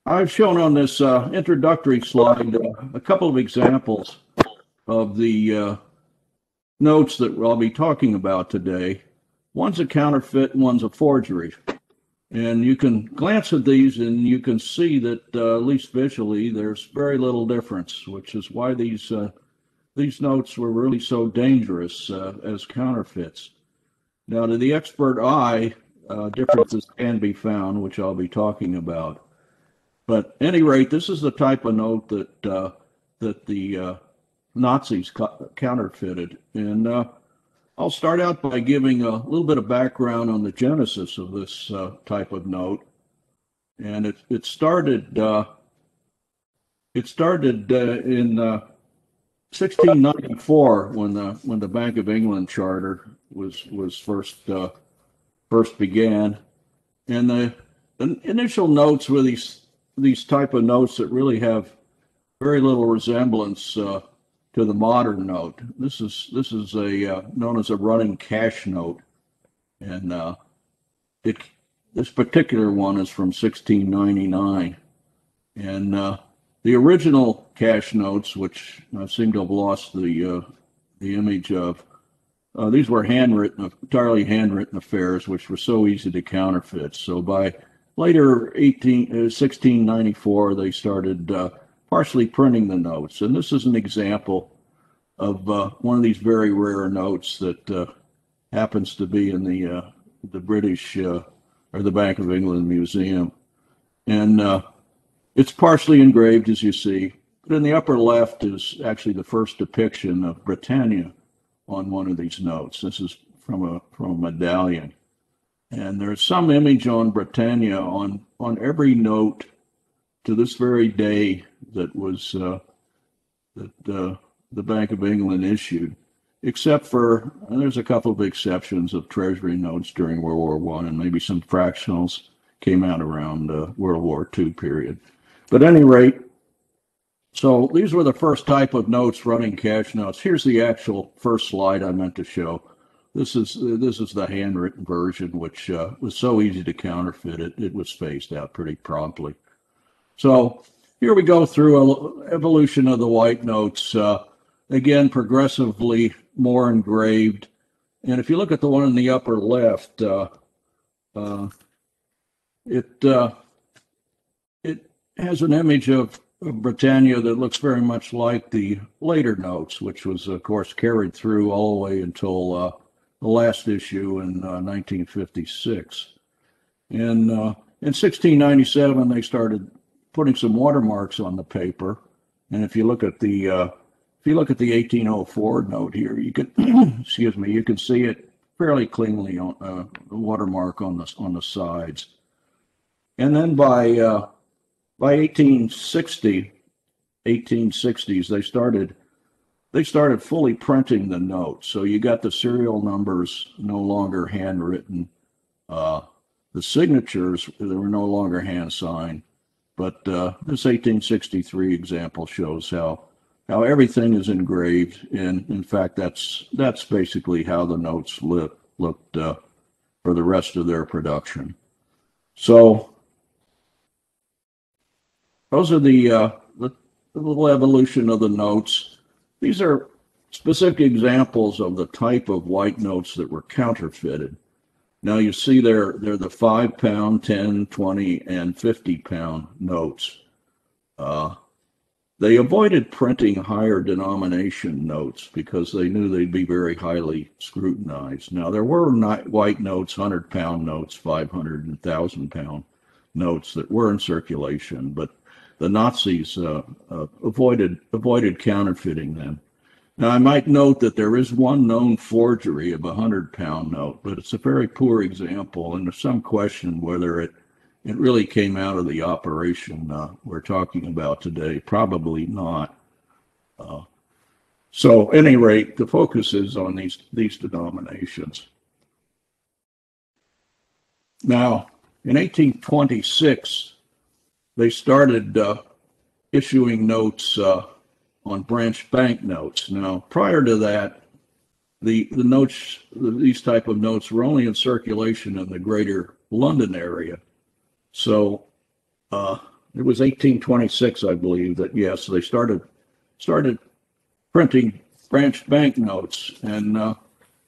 I've shown on this introductory slide a couple of examples of the notes that I'll be talking about today. One's a counterfeit and one's a forgery. And you can glance at these and you can see that, at least visually, there's very little difference, which is why these notes were really so dangerous as counterfeits. Now, to the expert eye, differences can be found, which I'll be talking about. But at any rate, this is the type of note that the Nazis counterfeited. And I'll start out by giving a little bit of background on the genesis of this type of note. And it started in 1694 when the Bank of England charter was first began, and the initial notes were these type of notes that really have very little resemblance to the modern note. This is a known as a running cash note, and this particular one is from 1699, and the original cash notes, which I seem to have lost the image of, these were entirely handwritten affairs, which were so easy to counterfeit. So by later 1694, they started partially printing the notes. And this is an example of one of these very rare notes that happens to be in the British or the Bank of England Museum. And it's partially engraved, as you see. But in the upper left is actually the first depiction of Britannia on one of these notes. This is from a medallion. And there's some image on Britannia on every note to this very day that was that the Bank of England issued, except for there's a couple of exceptions of Treasury notes during World War I, and maybe some fractionals came out around World War II period. But at any rate, so these were the first type of notes, running cash notes. Here's the actual first slide I meant to show. This is the handwritten version, which was so easy to counterfeit it was phased out pretty promptly. So here we go through an evolution of the white notes. Again, progressively more engraved. And if you look at the one in the upper left, it has an image of Britannia that looks very much like the later notes, which was, of course, carried through all the way until the last issue in 1956. And in 1697, they started putting some watermarks on the paper. And if you look at the 1804 note here, you can excuse me, you can see it fairly cleanly on the watermark on the sides. And then by 1860s, they started fully printing the notes. So you got the serial numbers no longer handwritten. The signatures, they were no longer hand signed. But this 1863 example shows how everything is engraved. And in fact, that's basically how the notes looked for the rest of their production. So those are the little evolution of the notes. These are specific examples of the type of white notes that were counterfeited. Now you see they're the 5 pound, 10, 20, and 50 pound notes. They avoided printing higher denomination notes because they knew they'd be very highly scrutinized. Now there were white notes, 100-pound notes, 500 and 1,000-pound notes that were in circulation, but the Nazis avoided counterfeiting them. Now, I might note that there is one known forgery of a 100-pound note, but it's a very poor example, and there's some question whether it really came out of the operation we're talking about today. Probably not. So, at any rate, the focus is on these denominations. Now, in 1826, they started issuing notes on branch banknotes. Now, prior to that, the notes, these type of notes, were only in circulation in the greater London area. So it was 1826, I believe, that yes, they started printing branched banknotes. And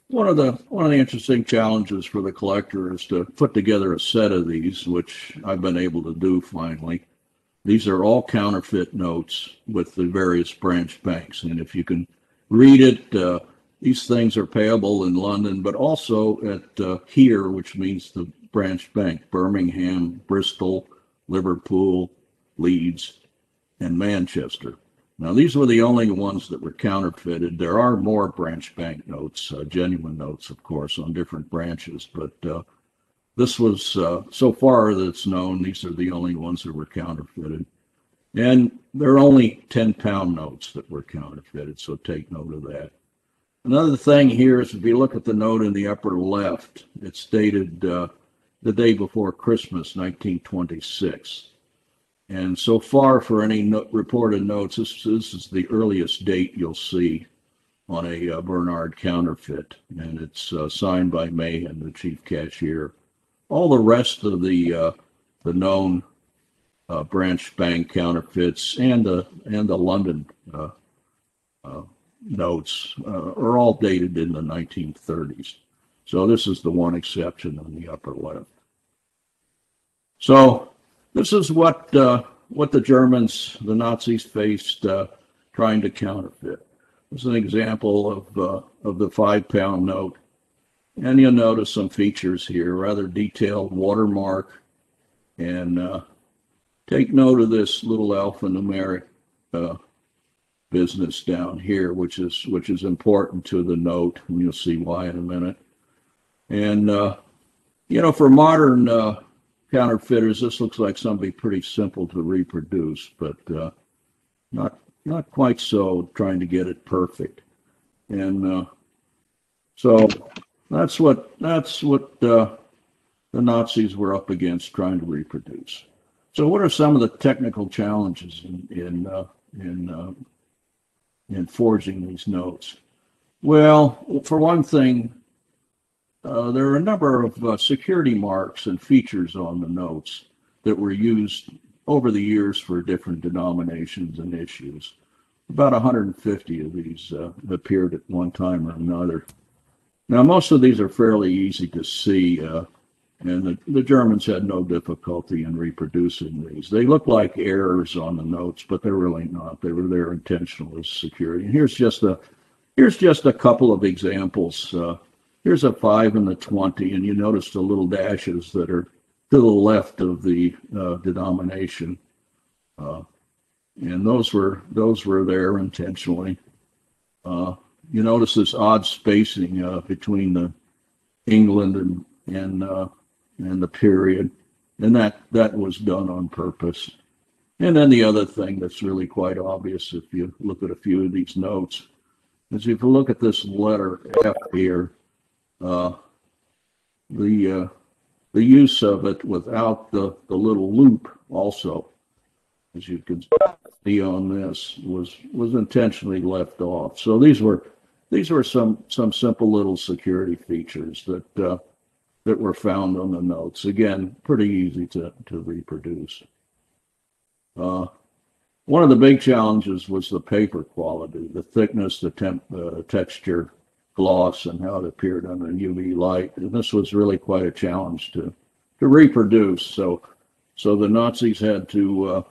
one of the interesting challenges for the collector is to put together a set of these, which I've been able to do finally. These are all counterfeit notes with the various branched banks, and if you can read it, these things are payable in London, but also at here, which means the branched bank: Birmingham, Bristol, Liverpool, Leeds, and Manchester. Now, these were the only ones that were counterfeited. There are more branch bank notes, genuine notes, of course, on different branches, but this was, so far that it's known, these are the only ones that were counterfeited. And there are only 10-pound notes that were counterfeited, so take note of that. Another thing here is if you look at the note in the upper left, it's dated the day before Christmas, 1926. And so far, for any reported notes, this is the earliest date you'll see on a Bernhard counterfeit, and it's signed by Mahan, the chief cashier. All the rest of the known branch bank counterfeits and the London notes are all dated in the 1930s. So this is the one exception on the upper left. So this is what the Germans, the Nazis, faced trying to counterfeit. This is an example of the 5-pound note. And you'll notice some features here, rather detailed watermark. And take note of this little alphanumeric business down here, which is important to the note, and you'll see why in a minute. And you know, for modern counterfeiters, this looks like something pretty simple to reproduce, but not quite so, trying to get it perfect. And so that's what the Nazis were up against, trying to reproduce. So what are some of the technical challenges in forging these notes? Well, for one thing, there are a number of security marks and features on the notes that were used over the years for different denominations and issues. About 150 of these appeared at one time or another. Now, most of these are fairly easy to see, and the Germans had no difficulty in reproducing these. They look like errors on the notes, but they're really not. They were there intentional as security. And here's just a couple of examples. Here's a 5 and a 20, and you notice the little dashes that are to the left of the denomination, and those were there intentionally. You notice this odd spacing between the England and the period, and that was done on purpose. And then the other thing that's really quite obvious if you look at a few of these notes is if you look at this letter F here, the use of it without the little loop also, as you can see on this, was intentionally left off. So these were some simple little security features that were found on the notes. Again, pretty easy to reproduce. One of the big challenges was the paper quality, the thickness, the texture, gloss, and how it appeared under UV light. And this was really quite a challenge to reproduce. So the Nazis had to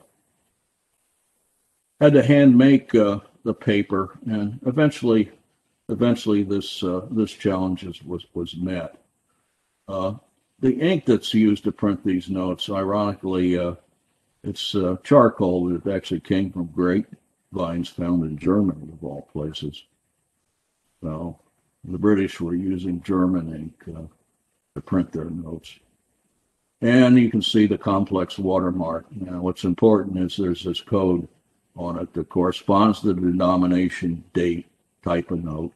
hand make the paper, and eventually this challenge was met. The ink that's used to print these notes, ironically, it's charcoal that actually came from grapevines found in Germany, of all places. So the British were using German ink to print their notes. And you can see the complex watermark. Now, what's important is there's this code on it that corresponds to the denomination, date, type of note.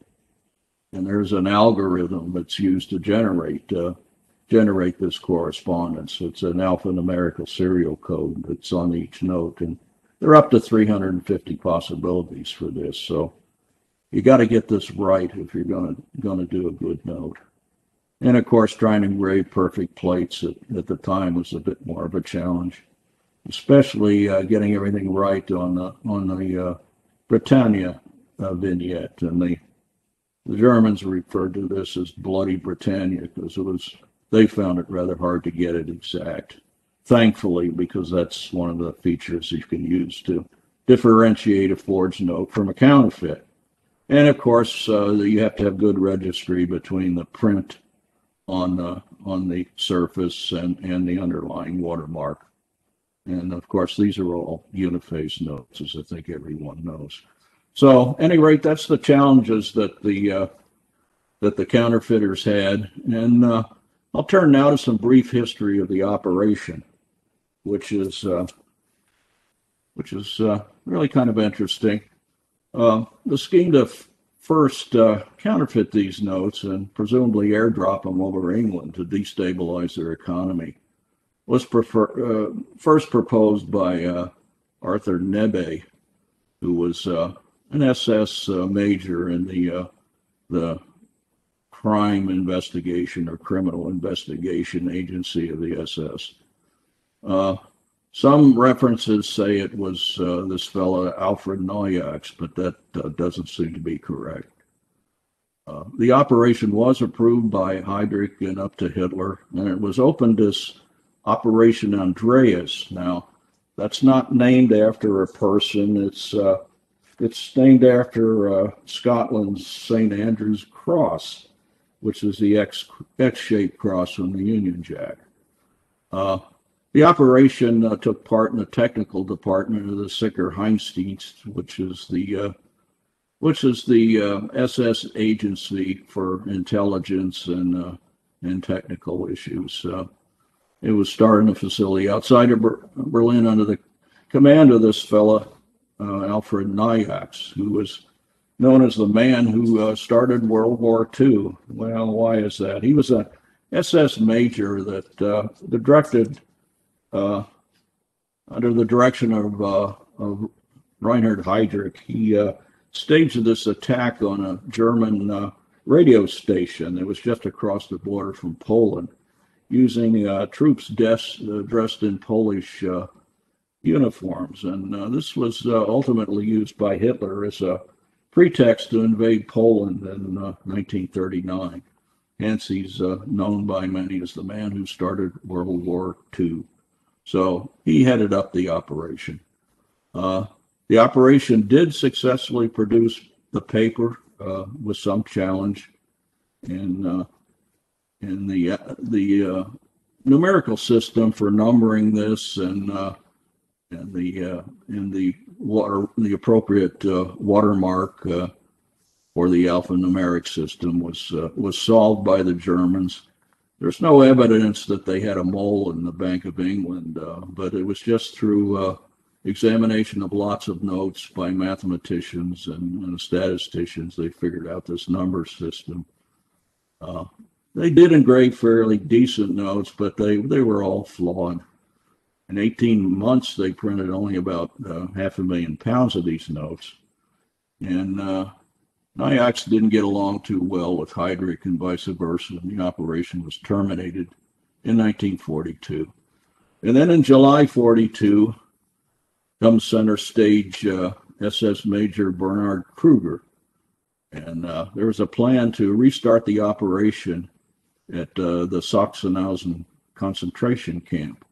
And there's an algorithm that's used to generate this correspondence. It's an alphanumerical serial code that's on each note, and there are up to 350 possibilities for this. So you got to get this right if you're going to do a good note. And of course, trying to engrave perfect plates at the time was a bit more of a challenge. especially getting everything right on the Britannia vignette. And the Germans referred to this as Bloody Britannia because they found it rather hard to get it exact. Thankfully, because that's one of the features you can use to differentiate a forged note from a counterfeit. And of course, you have to have good registry between the print on the surface and the underlying watermark. And of course, these are all uniphase notes, as I think everyone knows. So, at any rate, that's the challenges that the counterfeiters had. And I'll turn now to some brief history of the operation, which is really kind of interesting. The scheme to first counterfeit these notes and presumably airdrop them over England to destabilize their economy was first proposed by Arthur Nebe, who was an SS major in the crime investigation or criminal investigation agency of the SS. Some references say it was this fellow Alfred Neujax, but that doesn't seem to be correct. The operation was approved by Heydrich and up to Hitler, and it was opened as Operation Andreas. Now, that's not named after a person. It's named after Scotland's St. Andrew's Cross, which is the X-shaped cross on the Union Jack. The operation took part in the technical department of the Sicherheitsdienst, which is the SS agency for intelligence and technical issues. It was started in a facility outside of Berlin under the command of this fellow, Alfred Neujax, who was known as the man who started World War II. Well, why is that? He was a SS major that directed, under the direction of Reinhard Heydrich, he staged this attack on a German radio station that was just across the border from Poland, using troops dressed in Polish uniforms. And this was ultimately used by Hitler as a pretext to invade Poland in 1939. Hence, he's known by many as the man who started World War II. So he headed up the operation. The operation did successfully produce the paper with some challenge, and the numerical system for numbering this and the appropriate watermark for the alphanumeric system was solved by the Germans. There's no evidence that they had a mole in the Bank of England, but it was just through examination of lots of notes by mathematicians and statisticians they figured out this number system. They did engrave fairly decent notes, but they were all flawed. In 18 months, they printed only about 500,000 pounds of these notes. And Neujax didn't get along too well with Heydrich and vice versa, and the operation was terminated in 1942. And then in July 42, comes center stage SS Major Bernhard Kruger. And there was a plan to restart the operation at the Sachsenhausen concentration camp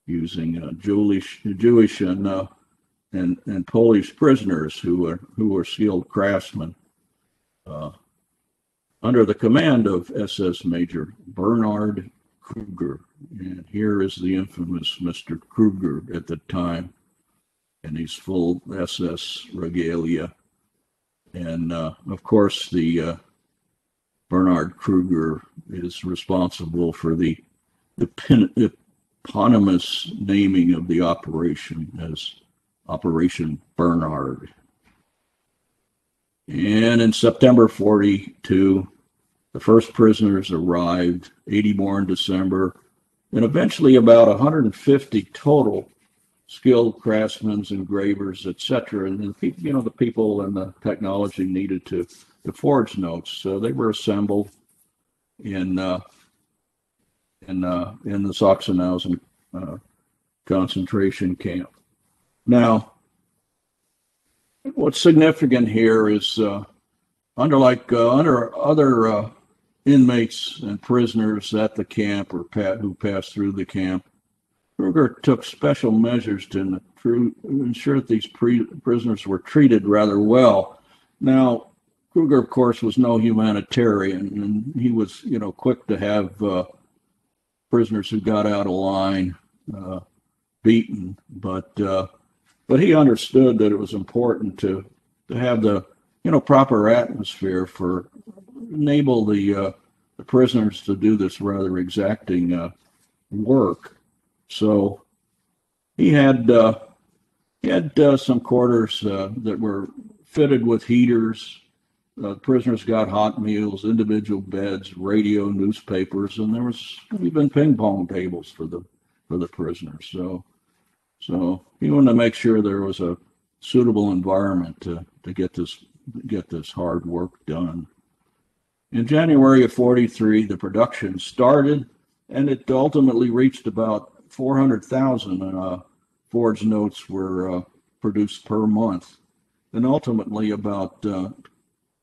using Jewish and Polish prisoners who were skilled craftsmen under the command of SS Major Bernhard Kruger. And here is the infamous Mr. Kruger at the time in his full SS regalia. And of course, the Bernhard Kruger is responsible for the eponymous naming of the operation as Operation Bernhard. And in September 42, the first prisoners arrived, 80 more in December, and eventually about 150 total skilled craftsmen, engravers, etc. And the people and the technology needed to forge notes. So they were assembled in the Sachsenhausen concentration camp. Now, what's significant here is under other inmates and prisoners at the camp or who passed through the camp, Kruger took special measures to ensure that these prisoners were treated rather well. Now, Kruger, of course, was no humanitarian, and he was, quick to have prisoners who got out of line beaten, but he understood that it was important to have the proper atmosphere for enable the prisoners to do this rather exacting work. So he had some quarters that were fitted with heaters. Prisoners got hot meals, individual beds, radio, newspapers, and there was even ping pong tables for the prisoners. So he wanted to make sure there was a suitable environment to get this hard work done. In January of '43, the production started, and it ultimately reached about 400,000 forged notes were produced per month, and ultimately about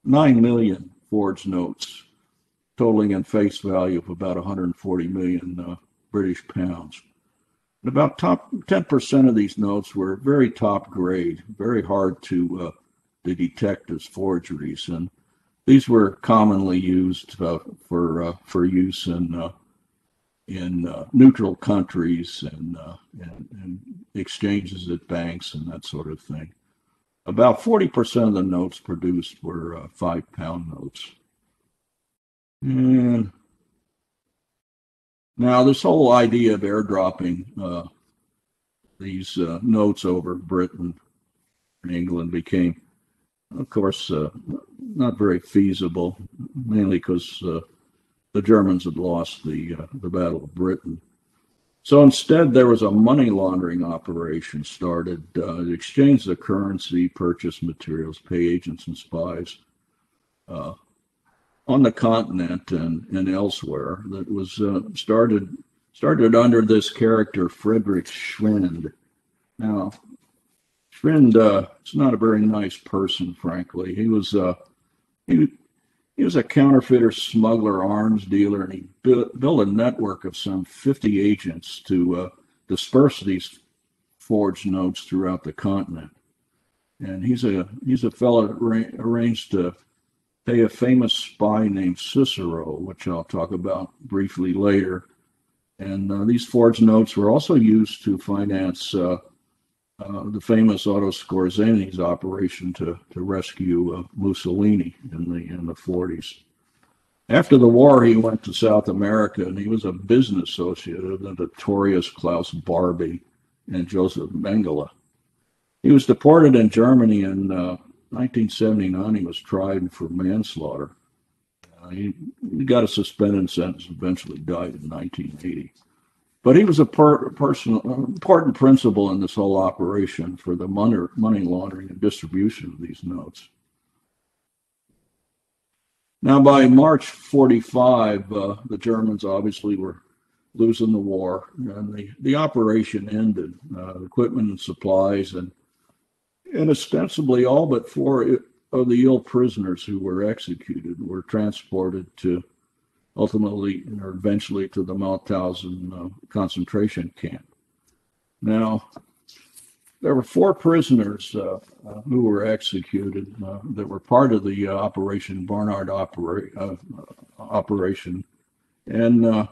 9 million forged notes, totaling in face value of about 140 million British pounds. And about 10% of these notes were very top grade, very hard to detect as forgeries, and these were commonly used for use in neutral countries and exchanges at banks and that sort of thing. About 40% of the notes produced were 5-pound notes. And now this whole idea of airdropping these notes over Britain and England became, of course, not very feasible, mainly because the Germans had lost the Battle of Britain. So instead, there was a money laundering operation started to exchange the currency, purchase materials, pay agents and spies on the continent and elsewhere. That was started under this character, Friedrich Schwind. Now, Schwind is not a very nice person, frankly. He was a counterfeiter, smuggler, arms dealer, and he built a network of some 50 agents to disperse these forged notes throughout the continent. And he's a fellow that arranged to pay a famous spy named Cicero, which I'll talk about briefly later. And these forged notes were also used to finance the famous Otto Scorzeni's operation to rescue Mussolini in the 40s. After the war, he went to South America, and he was a business associate of the notorious Klaus Barbie and Joseph Mengele. He was deported in Germany in 1979. He was tried for manslaughter. He got a suspended sentence, eventually died in 1980. But he was a important principle in this whole operation for the money laundering and distribution of these notes. Now, by March '45, the Germans obviously were losing the war, and the operation ended. Equipment and supplies, and ostensibly all but 4 of the ill prisoners who were executed were transported to ultimately or eventually to the Mauthausen concentration camp. Now, there were 4 prisoners who were executed that were part of the Operation Bernhard operation. And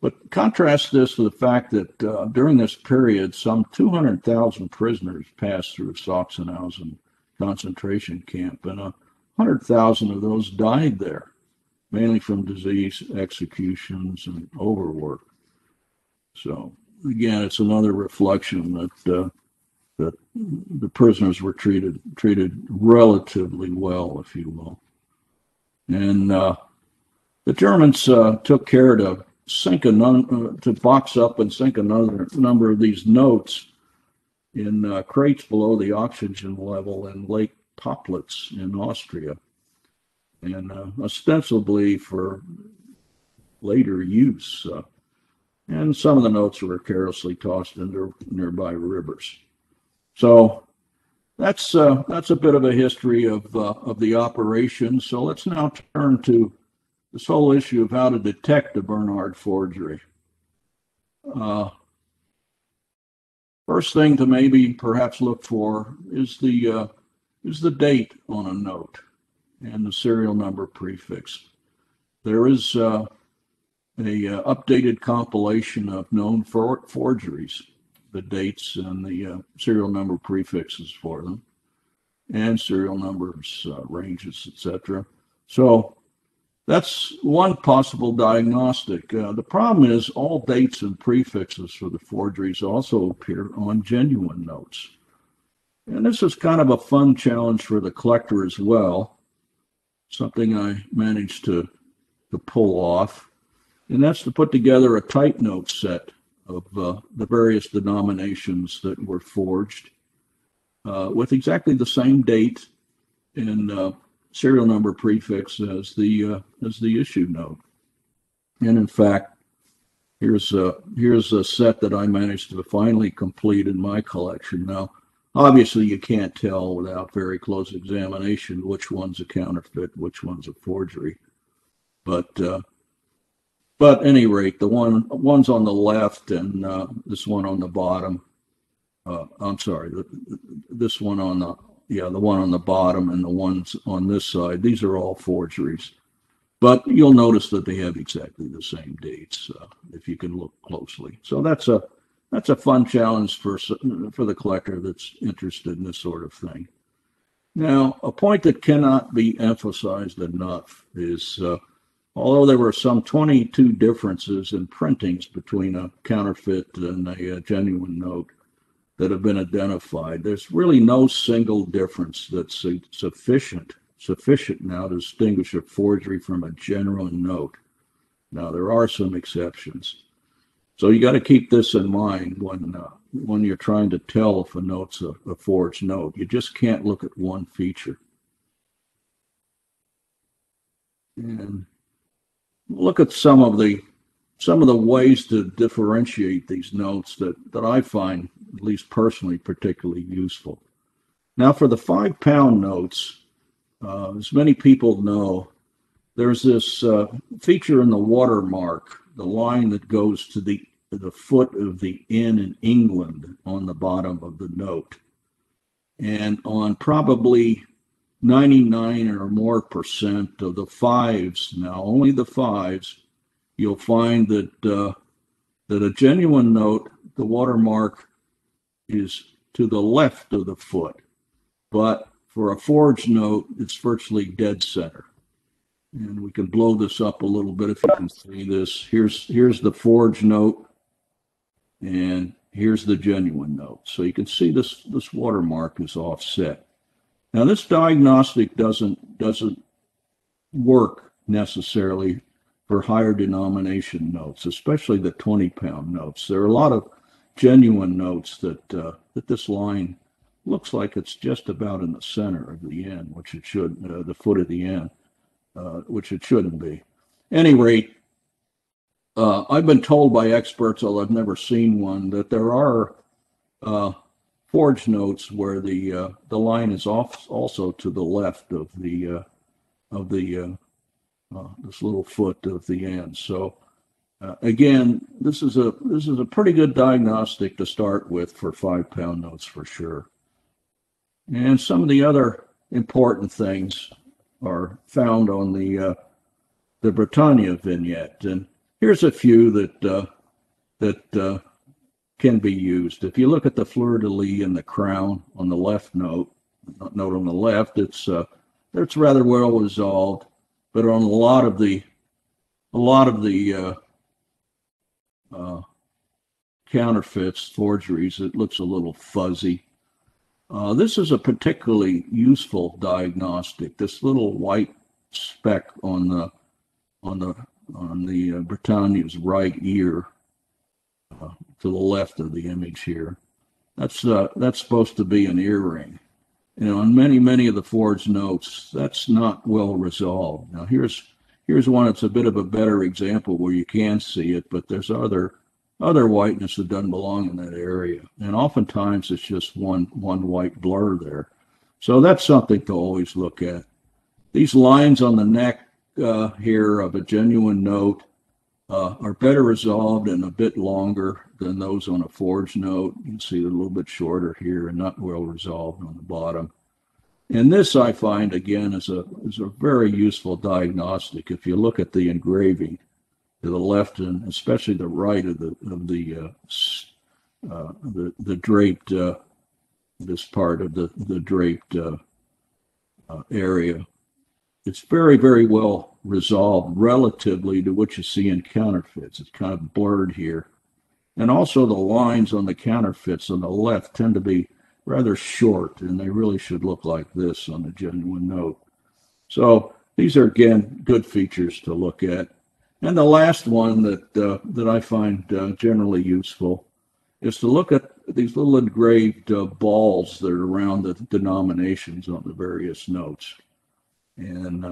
but contrast this to the fact that during this period, some 200,000 prisoners passed through Sachsenhausen concentration camp, and 100,000 of those died there, mainly from disease, executions, and overwork. So again, it's another reflection that the prisoners were treated relatively well, if you will. And the Germans took care to box up and sink another number of these notes in crates below the oxygen level in Lake Toplitz in Austria, and ostensibly for later use. and some of the notes were carelessly tossed into nearby rivers. So that's a bit of a history of the operation. So let's now turn to this whole issue of how to detect a Bernhard forgery. Uh, First thing to maybe perhaps look for is the date on a note and the serial number prefix. There is a updated compilation of known forgeries, the dates and the serial number prefixes for them, and serial numbers, ranges, etc. So that's one possible diagnostic. The problem is all dates and prefixes for the forgeries also appear on genuine notes. And this is kind of a fun challenge for the collector as well, something I managed to pull off. And that's to put together a type note set of the various denominations that were forged with exactly the same date and serial number prefix as the issue note. And in fact, here's a set that I managed to finally complete in my collection. Now, obviously, you can't tell without very close examination which one's a counterfeit, which one's a forgery. But at any rate, the one's on the left and this one on the bottom. I'm sorry, this one on the one on the bottom and the ones on this side. These are all forgeries, but you'll notice that they have exactly the same dates if you can look closely. So that's a fun challenge for the collector that's interested in this sort of thing. Now, a point that cannot be emphasized enough is although there were some 22 differences in printings between a counterfeit and a genuine note that have been identified, there's really no single difference that's sufficient now to distinguish a forgery from a genuine note. Now, there are some exceptions. So you got to keep this in mind when you're trying to tell if a note's a forged note. You just can't look at one feature. And look at some of the ways to differentiate these notes that I find, at least personally, particularly useful. Now, for the 5-pound notes, as many people know, there's this feature in the watermark, the line that goes to the foot of the N in England on the bottom of the note. And on probably 99 or more % of the fives, now only the fives, you'll find that a genuine note, the watermark is to the left of the foot, but for a forged note, it's virtually dead center. And we can blow this up a little bit if you can see this. Here's the forged note, and here's the genuine note. So you can see this watermark is offset. Now, this diagnostic doesn't work necessarily for higher denomination notes, especially the 20-pound notes. There are a lot of genuine notes that this line looks like it's just about in the center of the N, which it should, the foot of the N, which it shouldn't be. At any rate, I've been told by experts, although I've never seen one, that there are forged notes where the line is off also to the left of this little foot of the N. So again, this is a pretty good diagnostic to start with for 5-pound notes for sure. And some of the other important things are found on the Britannia vignette, and here's a few that can be used. If you look at the fleur-de-lis and the crown on the left note on the left, it's rather well resolved, but on a lot of the counterfeits, forgeries, it looks a little fuzzy. This is a particularly useful diagnostic. This little white speck on the Britannia's right ear, to the left of the image here, that's supposed to be an earring. On many of the forged notes, that's not well resolved. Now here's one that's a bit of a better example where you can see it, but there's other other whiteness that doesn't belong in that area. And oftentimes it's just one white blur there. So that's something to always look at. These lines on the neck here of a genuine note are better resolved and a bit longer than those on a forged note. You can see they're a little bit shorter here and not well resolved on the bottom. And this I find again is a very useful diagnostic. If you look at the engraving to the left and especially the right of the draped this part of the draped area, it's very, very well resolved relatively to what you see in counterfeits. It's kind of blurred here. And also the lines on the counterfeits on the left tend to be rather short, and they really should look like this on the genuine note. So these are, again, good features to look at. And the last one that I find generally useful is to look at these little engraved balls that are around the denominations on the various notes. And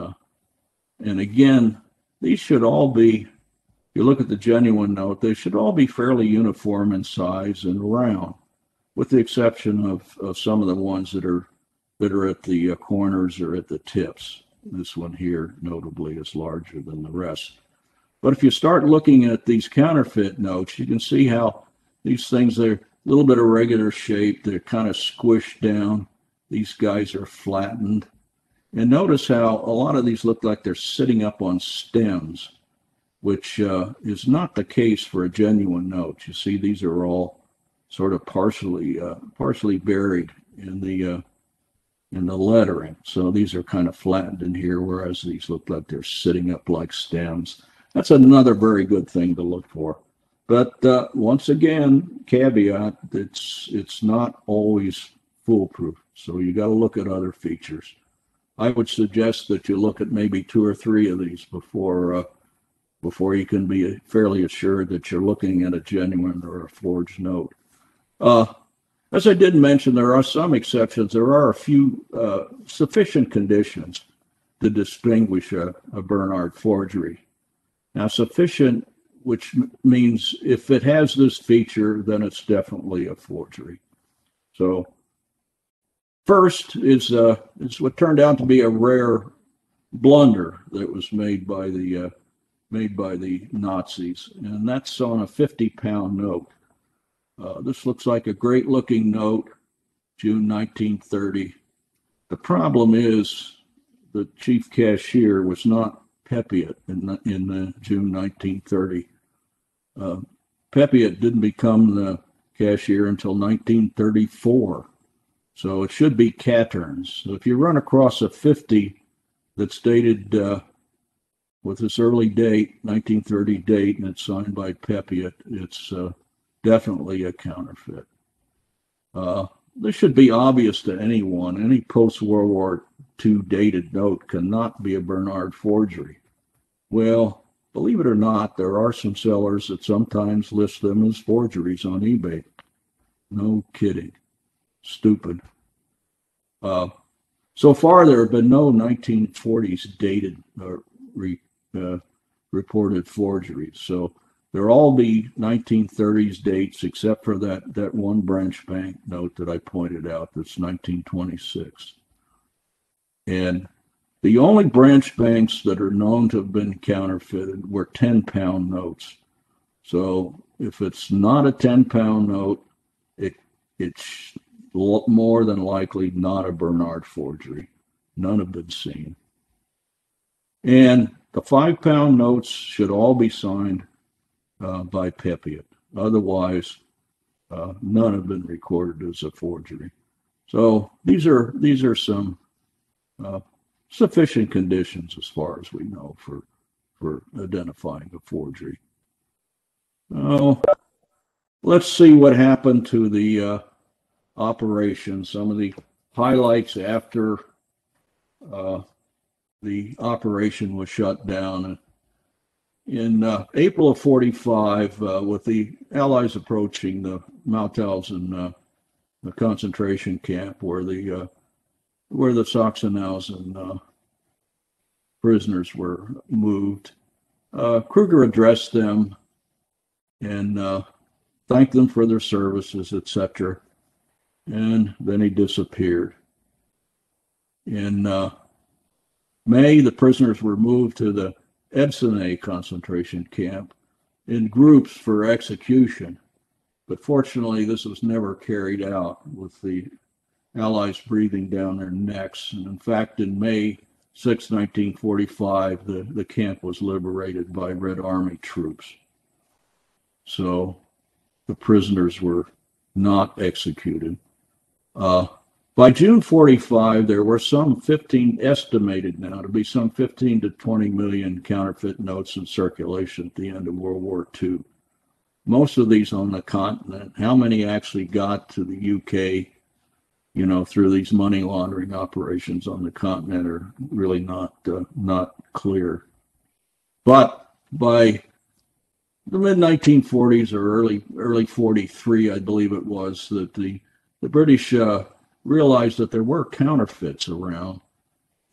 again, these should all be, if you look at the genuine note, they should all be fairly uniform in size and round, with the exception of some of the ones that are at the corners or at the tips. This one here, notably, is larger than the rest. But if you start looking at these counterfeit notes, you can see how these things, they're a little bit irregular shape. They're kind of squished down. These guys are flattened. And notice how a lot of these look like they're sitting up on stems, which is not the case for a genuine note. You see, these are all sort of partially buried in the lettering. So these are kind of flattened in here, whereas these look like they're sitting up like stems. That's another very good thing to look for. But once again, caveat, it's not always foolproof. So you got to look at other features. I would suggest that you look at maybe 2 or 3 of these before you can be fairly assured that you're looking at a genuine or a forged note. As I did mention, there are some exceptions. There are a few sufficient conditions to distinguish a Bernhard forgery. Now, sufficient, which means if it has this feature, then it's definitely a forgery. So first is what turned out to be a rare blunder that was made by the Nazis, and that's on a 50-pound note. This looks like a great-looking note, June 1930. The problem is the chief cashier was not Pepiot in June 1930. Pepiot didn't become the cashier until 1934. So it should be Catterns. So if you run across a 50 that's dated with this early date, 1930 date, and it's signed by Pepiot, it's definitely a counterfeit. This should be obvious to anyone. Any post-World War II dated note cannot be a Bernhard forgery. Well, believe it or not, there are some sellers that sometimes list them as forgeries on eBay. No kidding. Stupid. So far, there have been no 1940s dated reported forgeries. So they'll all be 1930s dates, except for that one branch bank note that I pointed out that's 1926. And the only branch banks that are known to have been counterfeited were 10-pound notes. So if it's not a 10-pound note, it's more than likely not a Bernhard forgery. None have been seen. And the 5-pound notes should all be signed by Pepiot. Otherwise, none have been recorded as a forgery. So these are some sufficient conditions as far as we know for identifying a forgery. Let's see what happened to the operation. Some of the highlights after the operation was shut down. In April of 45, with the Allies approaching the Mauthausen the concentration camp where the Sachsenhausen prisoners were moved, Kruger addressed them and thanked them for their services, etc. And then he disappeared. In May, the prisoners were moved to the Edsonay concentration camp in groups for execution. But fortunately, this was never carried out, with the Allies breathing down their necks. And in fact, in May 6, 1945, the camp was liberated by Red Army troops. So the prisoners were not executed. By June 45, there were estimated now to be some 15 to 20 million counterfeit notes in circulation at the end of World War II. Most of these on the continent. How many actually got to the UK, through these money laundering operations on the continent are really not clear. But by the mid-1940s or early 43, I believe it was, that the British realized that there were counterfeits around,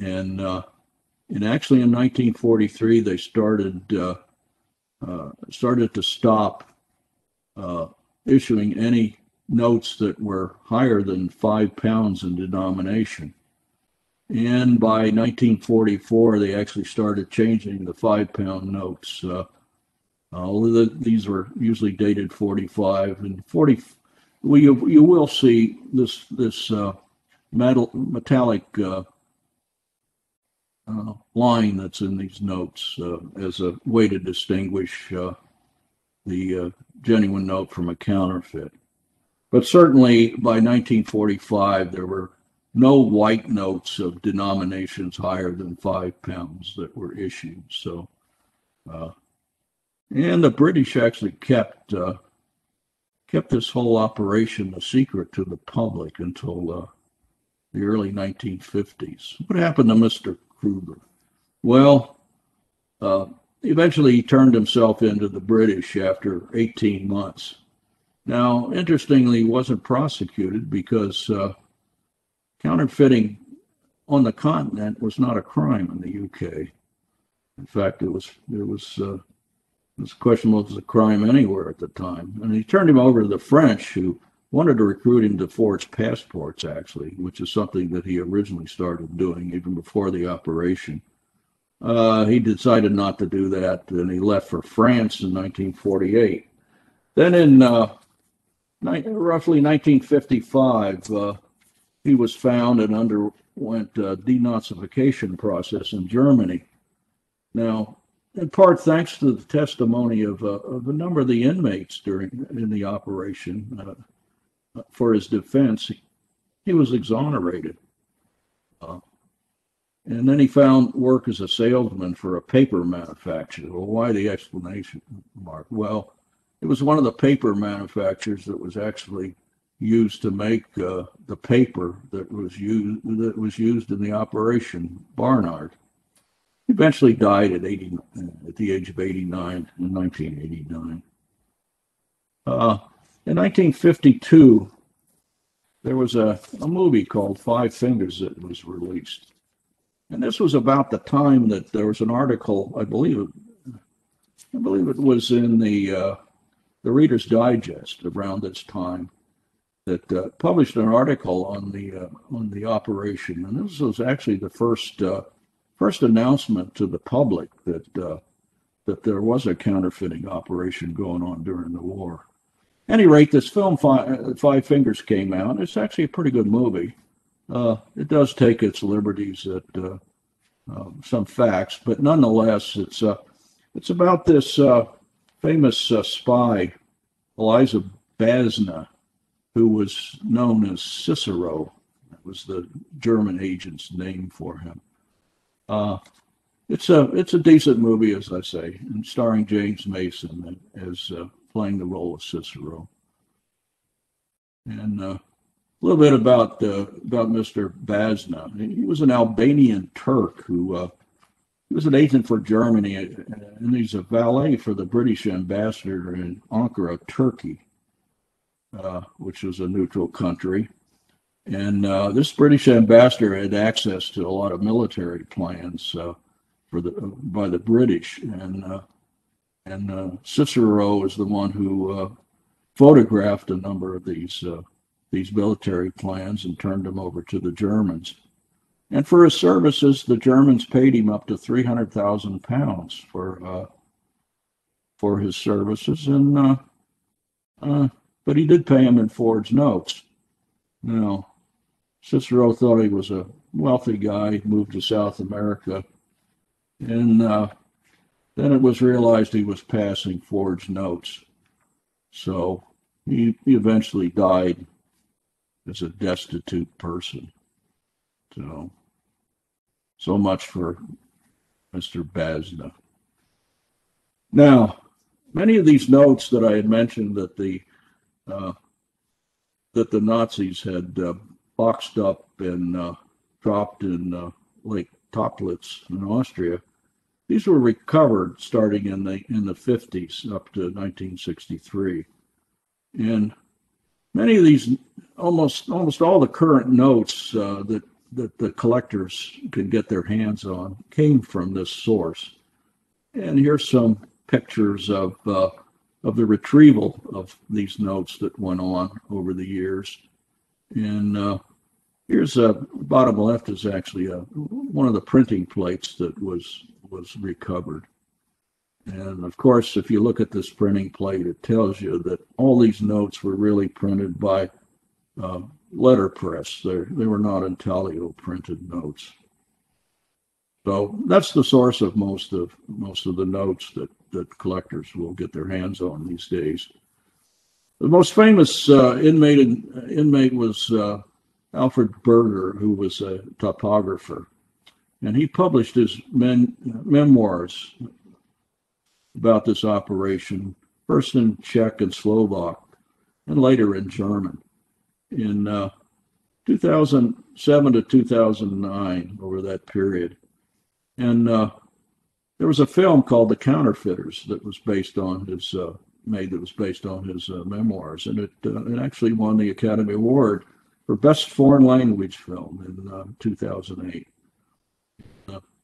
and actually in 1943 they started to stop issuing any notes that were higher than £5 in denomination. And by 1944, they actually started changing the £5 notes. These were usually dated 45 and 40. You will see this metallic line that's in these notes as a way to distinguish the genuine note from a counterfeit. But certainly by 1945, there were no white notes of denominations higher than £5 that were issued. So, and the British actually kept this whole operation a secret to the public until the early 1950s. What happened to Mr. Kruger? Well, eventually he turned himself into the British after 18 months. Now, interestingly, he wasn't prosecuted because counterfeiting on the continent was not a crime in the UK. In fact, it was questionable if it was a crime anywhere at the time. And he turned him over to the French, who wanted to recruit him to forge passports, actually, which is something that he originally started doing even before the operation. He decided not to do that, and he left for France in 1948. Then in roughly 1955, he was found and underwent a denazification process in Germany. Now, in part thanks to the testimony of a number of the inmates in the operation for his defense, he was exonerated. And then he found work as a salesman for a paper manufacturer. Well, why the explanation mark? Well, it was one of the paper manufacturers that was actually used to make the paper that was used in the operation, Bernhard. He eventually died at the age of 89 in 1989. In 1952, there was a movie called Five Fingers that was released. And this was about the time that there was an article, I believe it was in the Reader's Digest around this time, that published an article on the operation. And this was actually the first announcement to the public that there was a counterfeiting operation going on during the war. At any rate, this film Five Fingers came out. It's actually a pretty good movie. It does take its liberties at some facts, but nonetheless, it's about this famous spy, Eliza Basna, who was known as Cicero. That was the German agent's name for him. It's a decent movie, as I say, and starring James Mason as playing the role of Cicero. And a little bit about Mr. Basna. He was an Albanian Turk who he was an agent for Germany, and he's a valet for the British ambassador in Ankara, Turkey, which was a neutral country. And this British ambassador had access to a lot of military plans by the British, and Cicero is the one who photographed a number of these military plans and turned them over to the Germans. And for his services, the Germans paid him up to £300,000 for his services, and but he did pay him in forged notes. Now, Cicero thought he was a wealthy guy, moved to South America, and then it was realized he was passing forged notes. So he eventually died as a destitute person. So much for Mr. Basna. Now, many of these notes that I had mentioned that the Nazis had boxed up and dropped in Lake Toplitz in Austria, these were recovered starting in the 50s up to 1963, and many of these, almost all the current notes that the collectors could get their hands on came from this source. And here's some pictures of the retrieval of these notes that went on over the years. And here's bottom left is actually one of the printing plates that was recovered. And of course, if you look at this printing plate, it tells you that all these notes were really printed by letterpress. They were not intaglio printed notes. So that's the source of most of the notes that collectors will get their hands on these days. The most famous inmate was Alfred Berger, who was a topographer, and he published his memoirs about this operation, first in Czech and Slovak, and later in German. In 2007 to 2009, over that period. And there was a film called The Counterfeiters that was based on his memoirs, and it actually won the Academy Award for Best Foreign Language Film in 2008.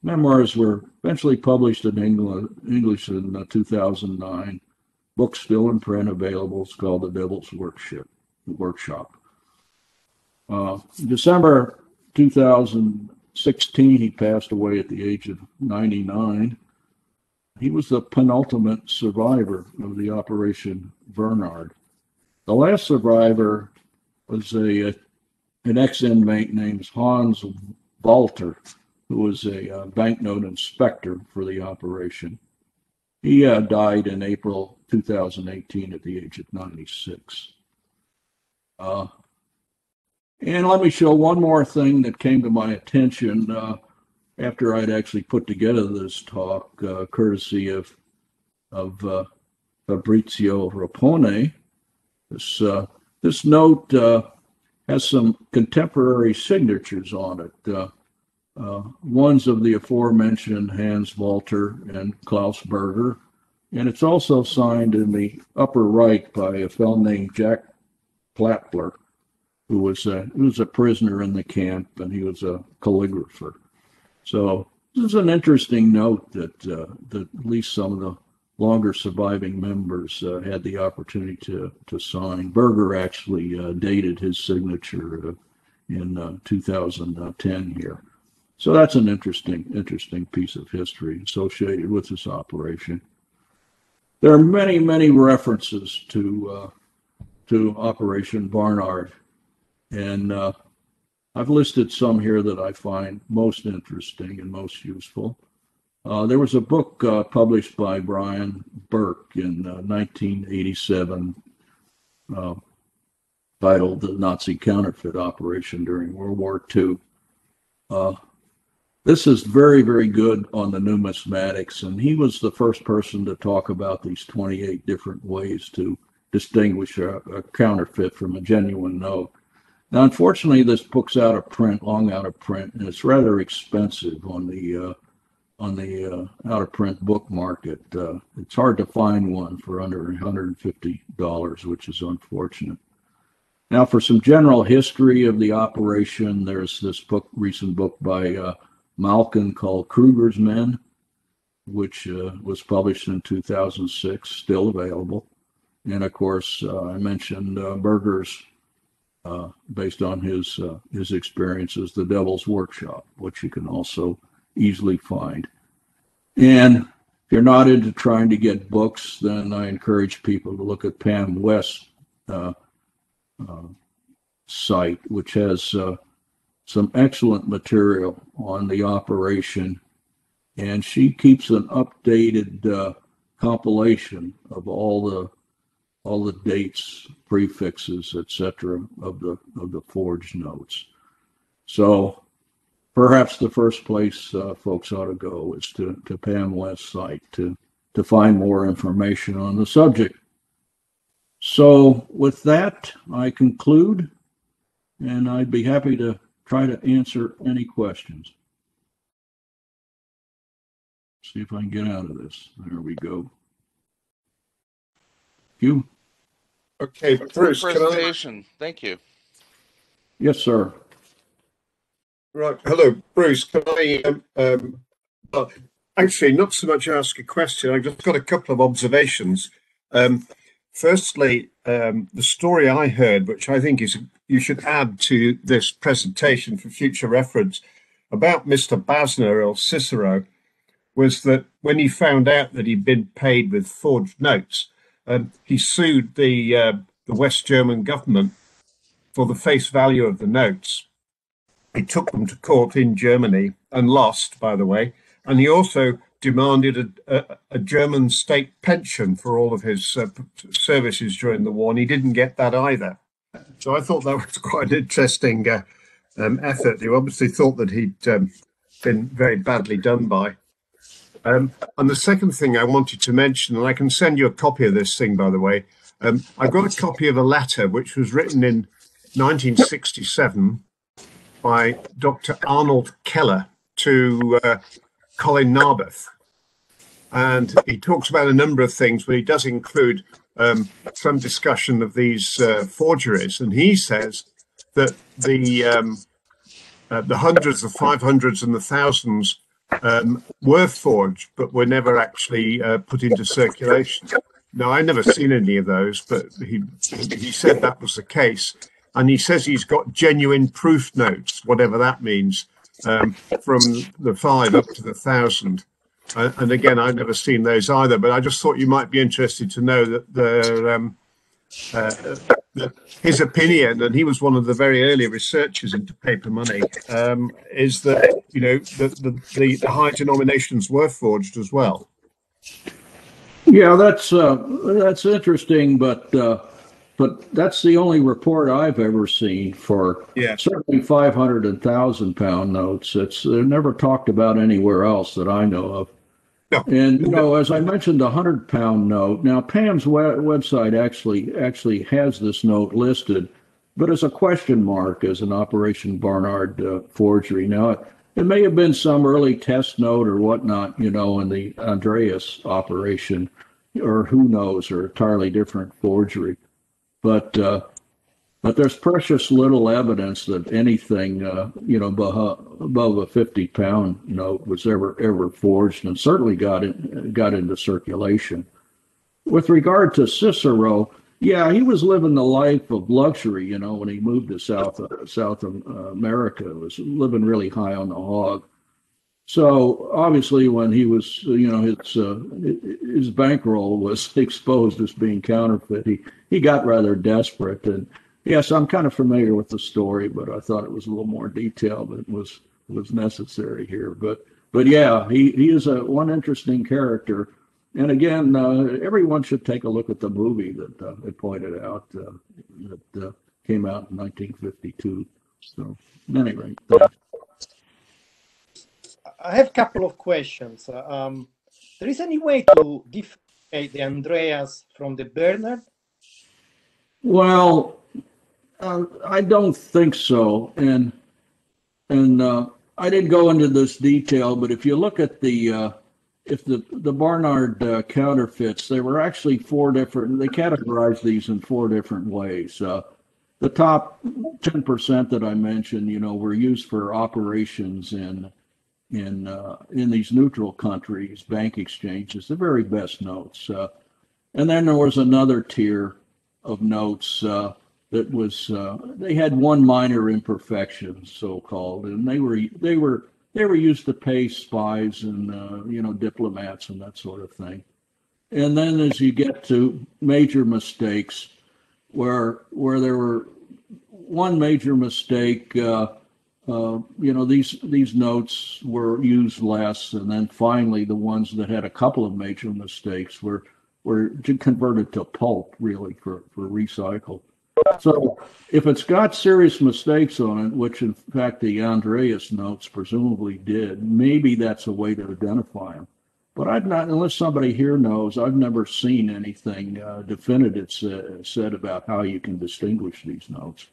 Memoirs were eventually published in English in 2009. Book still in print available. It's called The Devil's Workshop. December 2016, he passed away at the age of 99. He was the penultimate survivor of the Operation Bernhard. The last survivor was an ex-inmate named Hans Walter, who was a banknote inspector for the operation. He died in April 2018 at the age of 96. And let me show one more thing that came to my attention after I'd actually put together this talk, courtesy of Fabrizio Rapone. This note has some contemporary signatures on it. One's of the aforementioned Hans Walter and Klaus Berger, and it's also signed in the upper right by a fellow named Jack Flatler, who was a prisoner in the camp, and he was a calligrapher. So this is an interesting note that at least some of the longer surviving members had the opportunity to sign. Berger actually dated his signature in 2010 here. So that's an interesting piece of history associated with this operation. There are many references to Operation Barnard, and I've listed some here that I find most interesting and most useful. There was a book published by Brian Burke in 1987 titled The Nazi Counterfeit Operation During World War II. This is very good on the numismatics, and he was the first person to talk about these 28 different ways to distinguish a counterfeit from a genuine note. Now, unfortunately, this book's out of print, long out of print, and it's rather expensive on the out of print book market. It's hard to find one for under $150, which is unfortunate. Now, for some general history of the operation, there's this recent book by Malkin called Kruger's Men, which was published in 2006, still available. And of course, I mentioned Berger's, based on his experiences, The Devil's Workshop, which you can also easily find. And if you're not into trying to get books, then I encourage people to look at Pam West's site, which has some excellent material on the operation. And she keeps an updated compilation of all the dates, prefixes, etc., of the forged notes. So perhaps the first place folks ought to go is to Pam West's site to find more information on the subject. So with that, I conclude, and I'd be happy to try to answer any questions. See if I can get out of this. There we go. You? Okay, Bruce, presentation. Thank you. Yes, sir. Right, hello, Bruce. Can I actually not so much ask a question? I've just got a couple of observations. Firstly, the story I heard, which I think is you should add to this presentation for future reference, about Mr. Basner or Cicero, was that when he found out that he'd been paid with forged notes, he sued the West German government for the face value of the notes. He took them to court in Germany and lost, by the way. And he also demanded a German state pension for all of his services during the war, and he didn't get that either. So I thought that was quite an interesting effort. He obviously thought that he'd been very badly done by. And the second thing I wanted to mention, and I can send you a copy of this thing, by the way, I got a copy of a letter which was written in 1967 by Dr. Arnold Keller to Colin Narberth. And he talks about a number of things, but he does include some discussion of these forgeries. And he says that the hundreds, the 500s and the thousands were forged, but were never actually put into circulation. Now, I've never seen any of those, but he said that was the case. And he says he's got genuine proof notes, whatever that means, from the 5 up to the 1,000. And again, I've never seen those either, but I just thought you might be interested to know that his opinion, and he was one of the very early researchers into paper money, is that, you know, the high denominations were forged as well. Yeah, that's interesting, but that's the only report I've ever seen for certainly 500 and 1,000-pound notes. They're never talked about anywhere else that I know of. No. And you know, as I mentioned, the 100-pound note. Now, Pam's website actually has this note listed, but as a question mark as an Operation Bernhard forgery. Now, it may have been some early test note or whatnot, you know, in the Andreas operation, or who knows, or entirely different forgery. But there's precious little evidence that anything, you know, above a 50-pound note was ever forged, and certainly got into circulation. With regard to Cicero, yeah, he was living the life of luxury, you know, when he moved to South America. He was living really high on the hog. So obviously, when he was, you know, his bankroll was exposed as being counterfeit, he got rather desperate. And yes, I'm kind of familiar with the story, but I thought it was a little more detailed than was necessary here. But yeah, he is one interesting character. And again, everyone should take a look at the movie that I pointed out that came out in 1952. So, at any rate. I have a couple of questions. There is any way to differentiate the Andreas from the Bernhard? Well, I don't think so, and I didn't go into this detail, but if you look at the Bernhard counterfeits, they were actually 4 different. They categorized these in 4 different ways. The top 10% that I mentioned, you know, were used for operations in these neutral countries, bank exchanges, the very best notes. And then there was another tier of notes that was they had one minor imperfection, so called, and they were used to pay spies and diplomats and that sort of thing. And then as you get to major mistakes, where there were one major mistake, these notes were used less, and then finally the ones that had a couple of major mistakes were converted to pulp, really, for recycle. So if it's got serious mistakes on it, which in fact the Andreas notes presumably did, maybe that's a way to identify them. But I've not, unless somebody here knows, I've never seen anything definitive said about how you can distinguish these notes.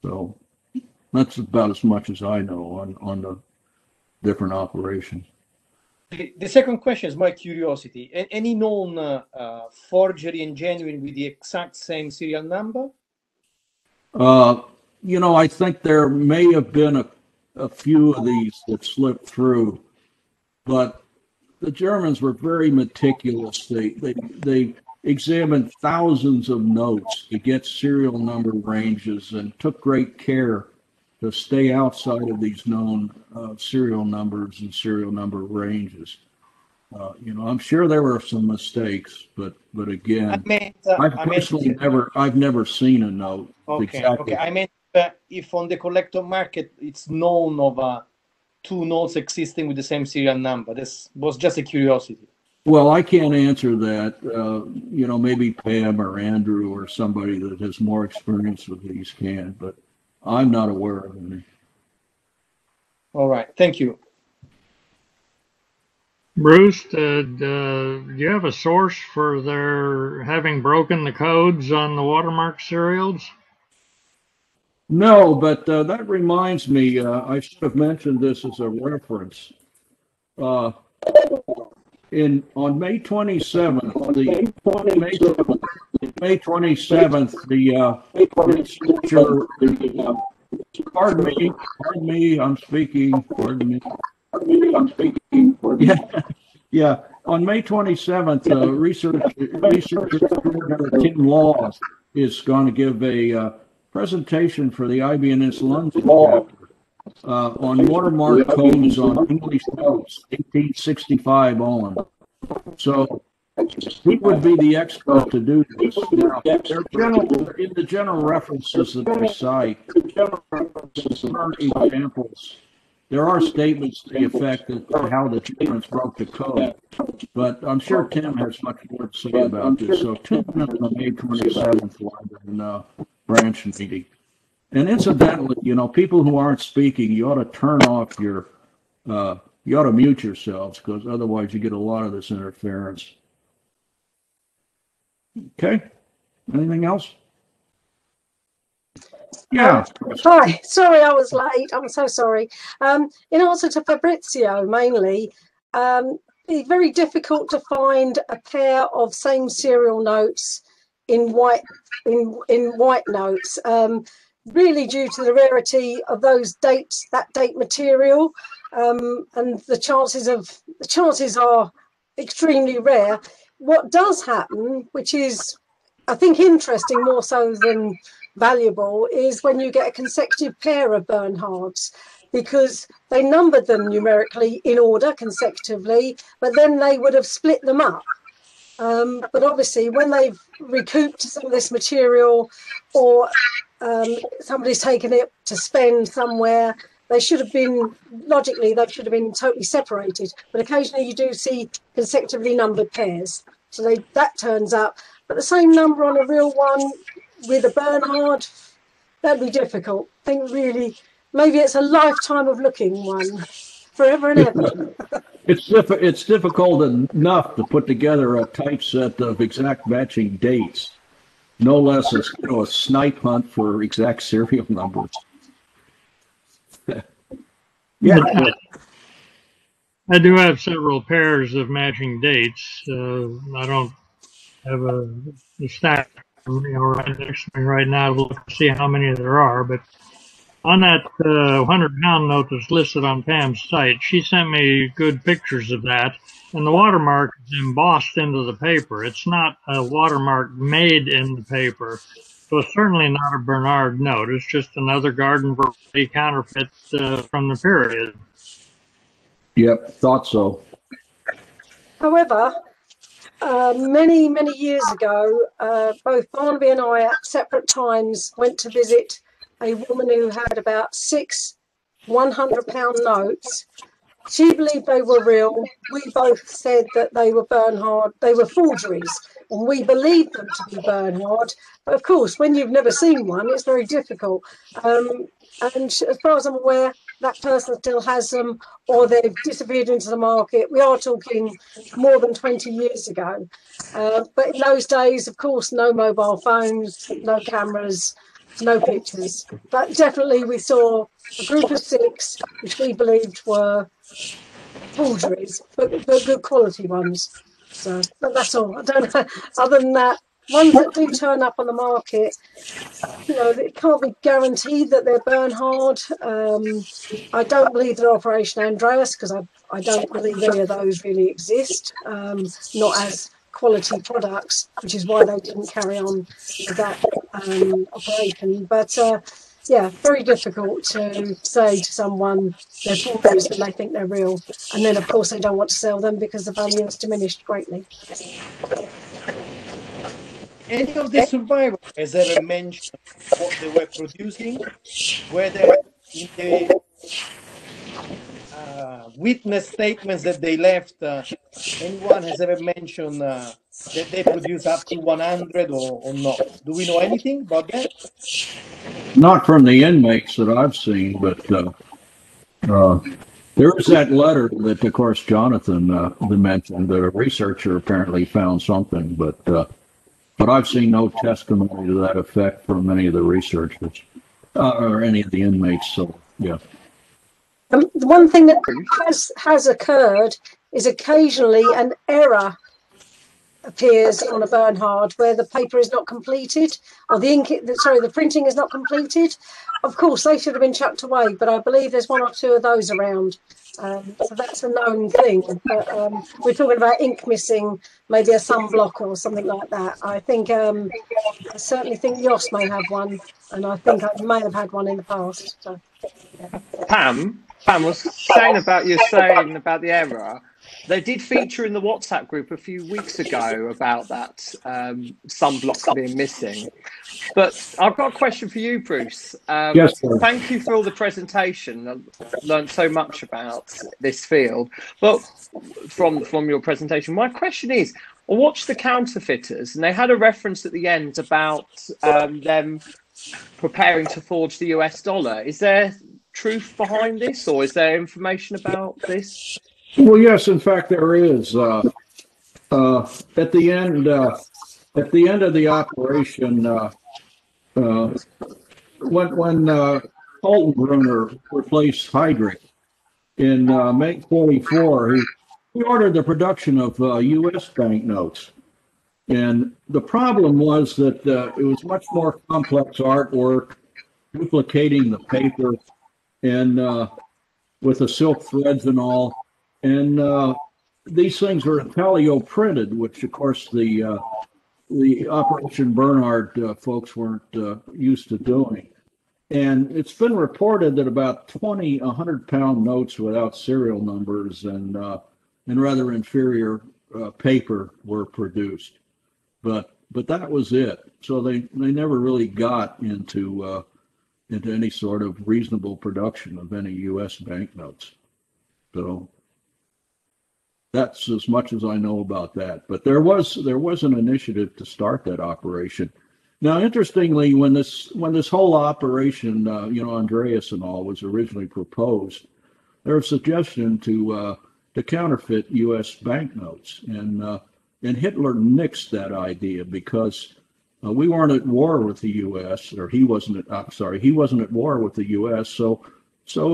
So that's about as much as I know on the different operations. The second question is my curiosity. Any known forgery and genuine with the exact same serial number? I think there may have been a few of these that slipped through, but the Germans were very meticulous. They examined thousands of notes to get serial number ranges and took great care to stay outside of these known serial numbers and serial number ranges. I'm sure there were some mistakes, but again, I've never seen a note. Okay, exactly. Okay. I meant if on the collector market it's known of two notes existing with the same serial number. This was just a curiosity. Well, I can't answer that. Maybe Pam or Andrew or somebody that has more experience with these can, but I'm not aware of any. All right, thank you. Bruce, do you have a source for their having broken the codes on the watermark serials? No, but that reminds me, I should have mentioned this as a reference. On May 27th, on May 27th, researcher Tim Law is going to give a presentation for the IBNS London chapter on watermark codes on English notes, 1865 on. So he would be the expert to do this. Now, in the general references that they cite, examples, there are statements to the effect that how the Germans broke the code. But I'm sure Tim has much more to say about this. So tune in on the May 27th London branch meeting. And incidentally, people who aren't speaking, you ought to turn off you ought to mute yourselves, because otherwise you get a lot of this interference. Okay. Anything else? Yeah. Hi. Sorry I was late. I'm so sorry. In answer to Fabrizio, mainly, it's very difficult to find a pair of same serial notes in white notes. Really due to the rarity of those dates, that date material, and the chances are extremely rare. What does happen, which is I think interesting more so than valuable, is when you get a consecutive pair of Bernhards, because they numbered them numerically in order consecutively, but then they would have split them up. But obviously when they've recouped some of this material, or somebody's taken it to spend somewhere, they should have been, logically, they should have been totally separated. But occasionally you do see consecutively numbered pairs. So that turns up. But the same number on a real one with a Bernhard, that'd be difficult. I think really, maybe it's a lifetime of looking one, forever and ever. It's difficult enough to put together a tight set of exact matching dates, no less as a snipe hunt for exact serial numbers. Yeah, I do have several pairs of matching dates. I don't have a stack right next to me right now to look to see how many there are, but On that 100-pound note that's listed on Pam's site, she sent me good pictures of that, and the watermark is embossed into the paper. It's not a watermark made in the paper, so it's certainly not a Bernhard note. It's just another garden variety counterfeit from the period. Yep, thought so. However, many, many years ago, both Barnaby and I at separate times went to visit a woman who had about 6 100-pound notes. She believed they were real. We both said that they were Bernhard, they were forgeries, and we believed them to be Bernhard. But of course, when you've never seen one, it's very difficult. And as far as I'm aware, that person still has them, or they've disappeared into the market. We are talking more than 20 years ago. But in those days, of course, no mobile phones, no cameras, no pictures. But definitely we saw a group of 6, which we believed were forgeries, but good quality ones. So, but that's all. I don't know. Other than that, ones that do turn up on the market, you know, it can't be guaranteed that they're Bernhard. I don't believe they're Operation Andreas, because I don't believe any of those really exist, not as quality products, which is why they didn't carry on with that operation. But yeah, very difficult to say to someone they're forgeries when they think they're real, and then of course they don't want to sell them because the value has diminished greatly. Any of the survivors has ever mentioned what they were producing, whether in the witness statements that they left, anyone has ever mentioned that they produce up to 100 or not? Do we know anything about that? Not from the inmates that I've seen, but there is that letter that, of course, Jonathan mentioned. The researcher apparently found something, but I've seen no testimony to that effect from any of the researchers or any of the inmates. So, yeah. The one thing that has occurred is occasionally an error appears on a Bernhard where the paper is not completed, or the printing is not completed. Of course, they should have been chucked away, but I believe there's 1 or 2 of those around. So that's a known thing. But we're talking about ink missing, maybe a sunblock or something like that. I think I certainly think Jos may have one, and I think I may have had one in the past. So, yeah. Pam was saying about the error. They did feature in the WhatsApp group a few weeks ago about that sunblock being missing. But I've got a question for you, Bruce. Yes, sir. Thank you for all the presentation. I learned so much about this field. But from your presentation, my question is, I watched The Counterfeiters, and they had a reference at the end about them preparing to forge the US dollar. Is there truth behind this, or is there information about this? Well, yes, in fact, there is. At the end of the operation, when Kaltenbrunner replaced Heydrich in May 44, he ordered the production of U.S. banknotes. And the problem was that it was much more complex artwork, duplicating the paper, and with the silk threads and all. And these things were Italio printed, which of course the Operation Bernhard folks weren't used to doing. And it's been reported that about 20 100-pound notes without serial numbers and rather inferior paper were produced. But that was it. So they never really got into any sort of reasonable production of any U.S. banknotes. So that's as much as I know about that. But there was an initiative to start that operation. Now, interestingly, when this whole operation, Andreas and all, was originally proposed, there was a suggestion to counterfeit U.S. banknotes, and Hitler nixed that idea because we weren't at war with the U.S. or he wasn't at war with the U.S. So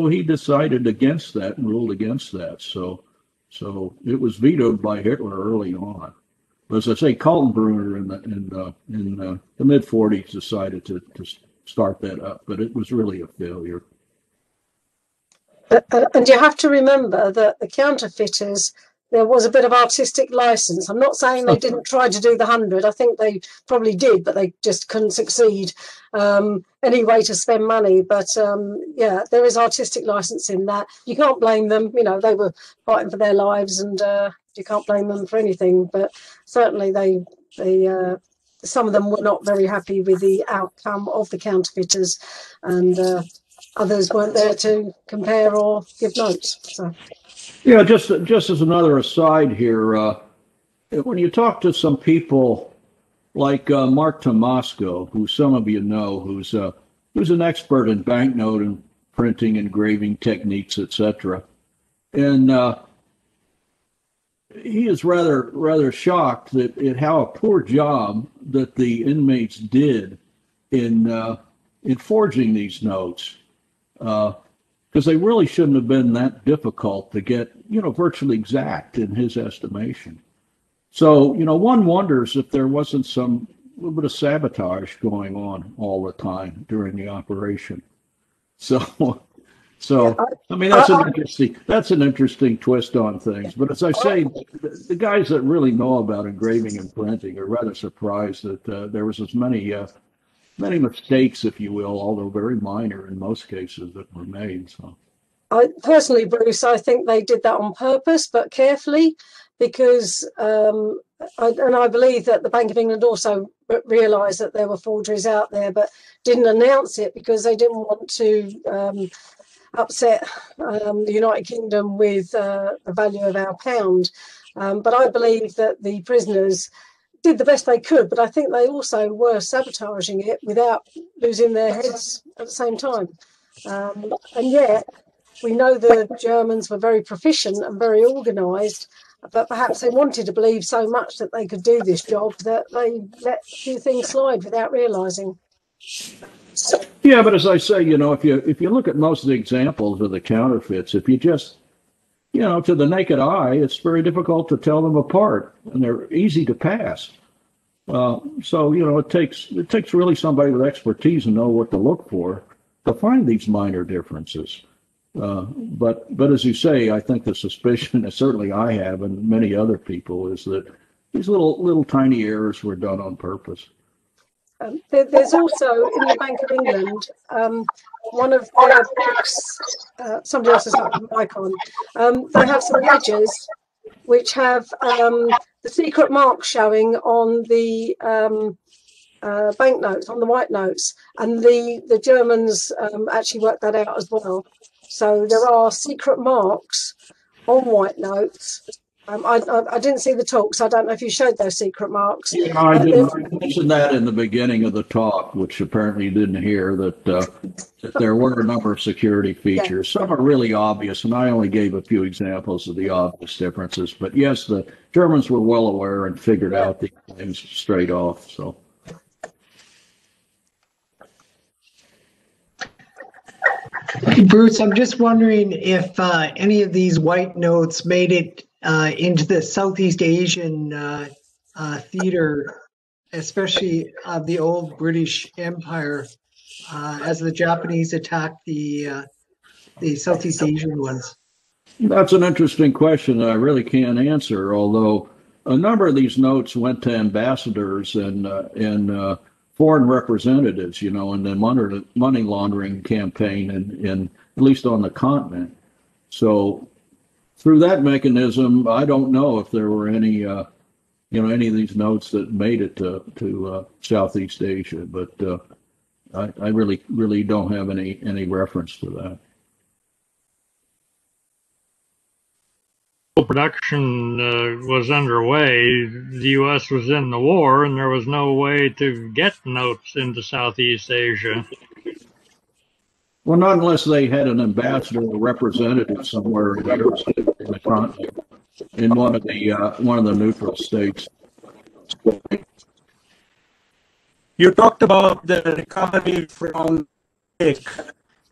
he decided against that and ruled against that. So it was vetoed by Hitler early on. But as I say, Kaltenbrunner in the mid 40s decided to start that up, but it was really a failure. And you have to remember that the counterfeiters, there was a bit of artistic license. I'm not saying they didn't try to do the 100. I think they probably did, but they just couldn't succeed. Any way to spend money. But yeah, there is artistic license in that. You can't blame them. You know, they were fighting for their lives, and you can't blame them for anything. But certainly they some of them were not very happy with the outcome of the counterfeiters, and others weren't there to compare or give notes. So. Yeah, just as another aside here, when you talk to some people like Mark Tomasco, who some of you know, who's an expert in banknote and printing, engraving techniques, etc., and he is rather shocked at how a poor job that the inmates did in forging these notes. Because they really shouldn't have been that difficult to get, virtually exact in his estimation. So, one wonders if there wasn't some little bit of sabotage going on all the time during the operation. So I mean, that's an interesting twist on things. But as I say, the guys that really know about engraving and printing are rather surprised that there was as many mistakes, if you will, although very minor in most cases, that were made. So, personally, Bruce, I think they did that on purpose, but carefully, because I believe that the Bank of England also realised that there were forgeries out there, but didn't announce it because they didn't want to upset the United Kingdom with the value of our pound. But I believe that the prisoners did the best they could, but I think they also were sabotaging it without losing their heads at the same time. And yet, we know the Germans were very proficient and very organised, but perhaps they wanted to believe so much that they could do this job that they let a few things slide without realising. Yeah, but as I say, if you look at most of the examples of the counterfeits, if you just, to the naked eye, it's very difficult to tell them apart, and they're easy to pass. So it takes really somebody with expertise to know what to look for to find these minor differences. But as you say, I think the suspicion, and certainly I have, and many other people, is that these little tiny errors were done on purpose. There's also in the Bank of England one of their books. Somebody else has got the mic on. They have some ledgers which have the secret marks showing on the banknotes, on the white notes, and the Germans actually worked that out as well. So there are secret marks on white notes. I didn't see the talk, so I don't know if you showed those secret marks. Yeah, I didn't. I mentioned that in the beginning of the talk, which apparently you didn't hear, that there were a number of security features. Yeah. Some are really obvious, and I only gave a few examples of the obvious differences. But yes, the Germans were well aware and figured out these things straight off. So. Bruce, I'm just wondering if any of these white notes made it into the Southeast Asian theater, especially of the old British Empire, as the Japanese attacked the Southeast Asian ones. That's an interesting question that I really can't answer, although a number of these notes went to ambassadors and foreign representatives, in the money laundering campaign in at least on the continent. So through that mechanism, I don't know if there were any of these notes that made it to Southeast Asia, but I really don't have any reference to that. Production was underway. The U.S. was in the war, and there was no way to get notes into Southeast Asia. Well, not unless they had an ambassador or representative somewhere in the continent, in one of the neutral states. You talked about the recovery from Dick.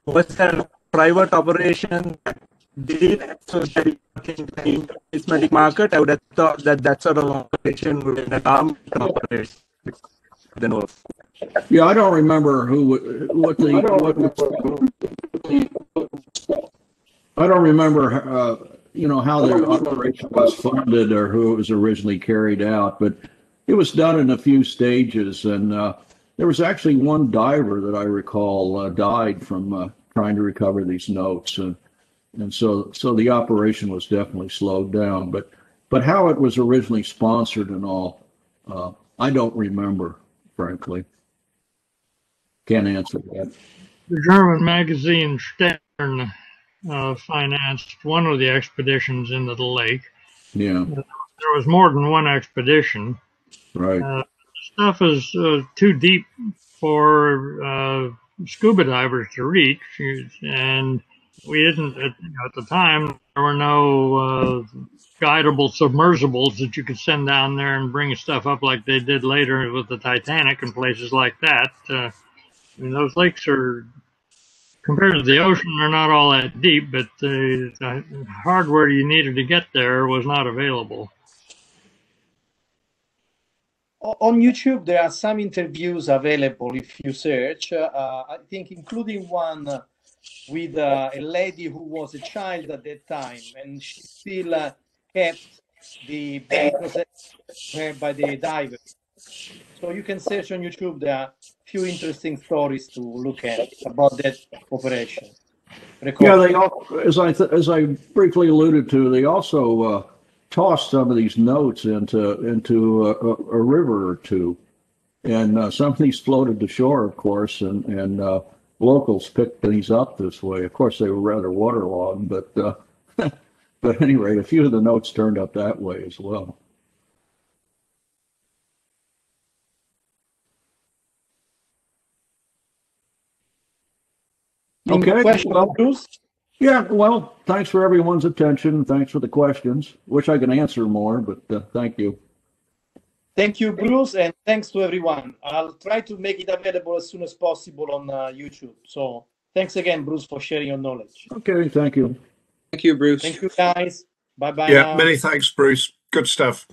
Was there a private operation that did it so that it came to the numismatic market? I would have thought that sort of operation would be an armed operation. the notes. Yeah, I don't remember I don't remember, you know, how the operation was funded or who it was originally carried out, but it was done in a few stages, and there was actually one diver that I recall died from trying to recover these notes, and so the operation was definitely slowed down. But how it was originally sponsored and all, I don't remember, frankly. Can't answer that. The German magazine Stern financed one of the expeditions into the lake. Yeah. There was more than one expedition. Right. Stuff is too deep for scuba divers to reach, and we didn't at the time. There were no guidable submersibles that you could send down there and bring stuff up like they did later with the Titanic and places like that. I mean, those lakes are, compared to the ocean, they're not all that deep, but the hardware you needed to get there was not available. On YouTube, there are some interviews available if you search, I think including one with a lady who was a child at that time, and she still kept the papers prepared by the divers. So you can search on YouTube. There are a few interesting stories to look at about that operation. Yeah, they all, as I briefly alluded to, they also tossed some of these notes into a river or two, and some of these floated to shore, of course, and locals picked these up this way. Of course, they were rather waterlogged, but but at any rate, a few of the notes turned up that way as well. Okay. Well, Bruce? yeah, well, thanks for everyone's attention. Thanks for the questions. Wish I could answer more, but thank you. Thank you, Bruce, and thanks to everyone. I'll try to make it available as soon as possible on YouTube. So thanks again, Bruce, for sharing your knowledge. Okay, thank you. Thank you, Bruce. Thank you, guys. Bye-bye. Yeah, now. many thanks, Bruce. Good stuff.